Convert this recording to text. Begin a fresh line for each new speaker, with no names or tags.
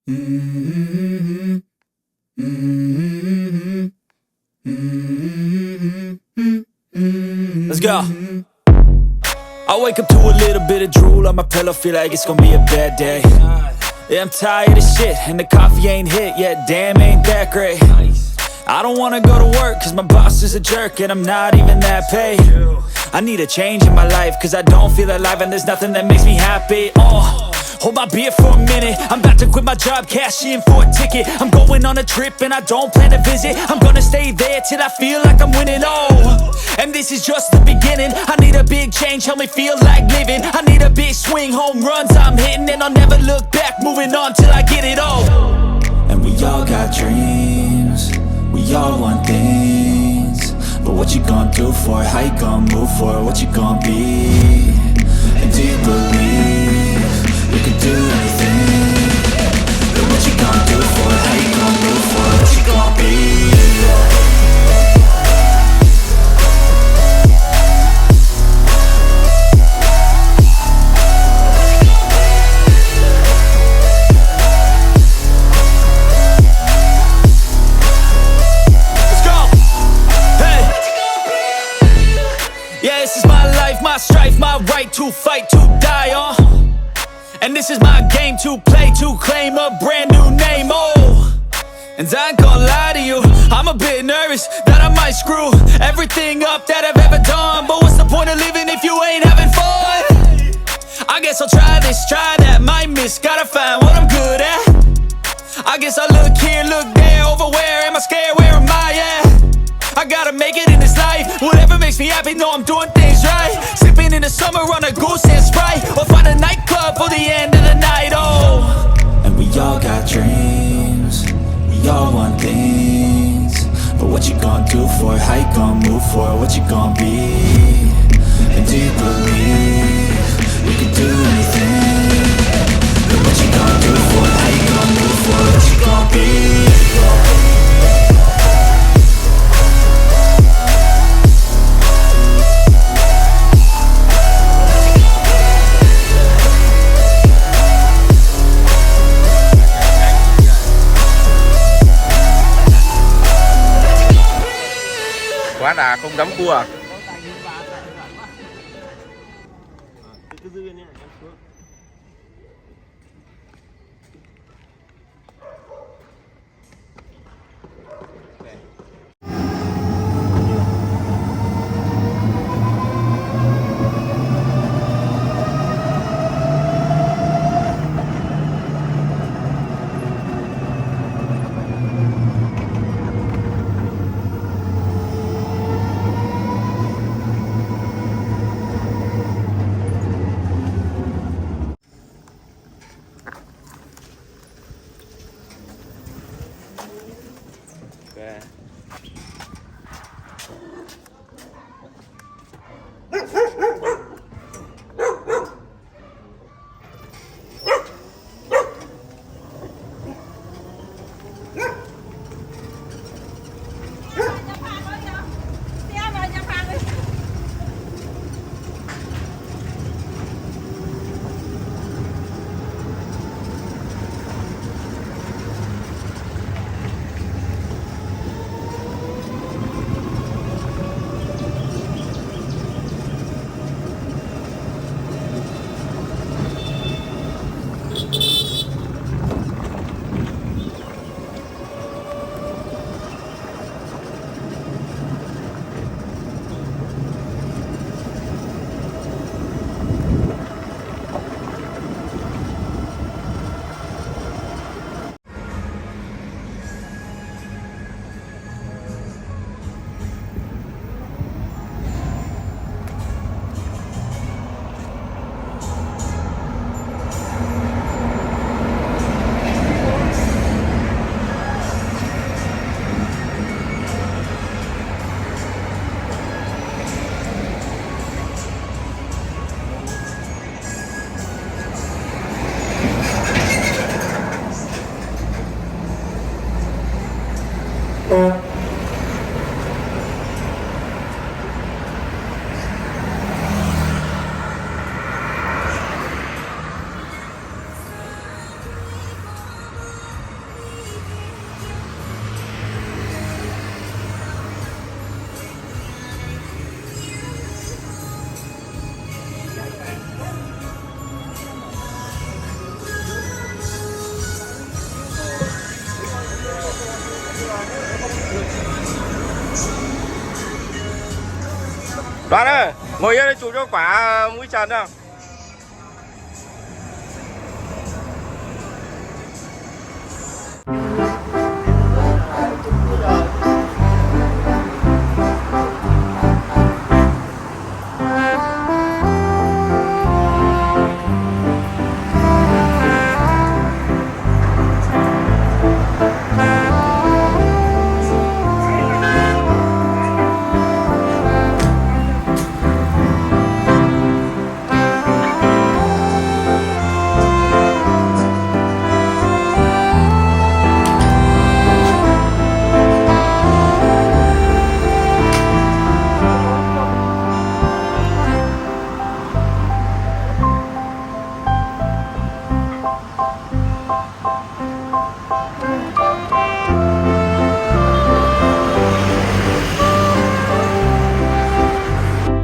Mm-hmm. Mm-hmm. Mm-hmm. Let's go. I wake up to a little bit of drool on my pillow, feel like it's gonna be a bad day. Yeah, I'm tired of shit, and the coffee ain't hit yet, damn ain't that great. I don't wanna go to work, cause my boss is a jerk, and I'm not even that paid. I need a change in my life, cause I don't feel alive, and there's nothing that makes me happy. Hold my beer for a minute, I'm about to quit my job, cash in for a ticket. I'm going on a trip and I don't plan to visit. I'm gonna stay there till I feel like I'm winning, and this is just the beginning. I need a big change, help me feel like living. I need a big swing, home runs I'm hitting, and I'll never look back, moving on till I get it all. And we all got dreams, we all want things, but what you gonna do for it? How you gonna move for it? What you gonna be? And do you believe you can do anything? But what you gonna do for it? How you gonna move for it? What you gonna be? Let's go! Hey! Yeah, this is my life, my strife, my right to fight, to die on. And this is my game to play, to claim a brand new name, And I ain't gonna lie to you, I'm a bit nervous that I might screw everything up that I've ever done. But what's the point of living if you ain't having fun? I guess I'll try this, try that, might miss, gotta find what I'm good at. I guess I look here, look there, over where am I scared, where am I at? I gotta make it in this life, whatever makes me happy, know I'm doing things right. Sipping in the summer on a goose and Sprite, or find a nightclub for the end of the night, And we all got dreams, we all want things, but what you gonna do for it? How you gonna move for it? What you gonna be? And do you believe you can do anything? But what you gonna do for it? How you gonna move for it? What you gonna be?
Quá đà không dám cua à? Đoán ơi, ngồi yên đây chụp cho quả mũi trần nào.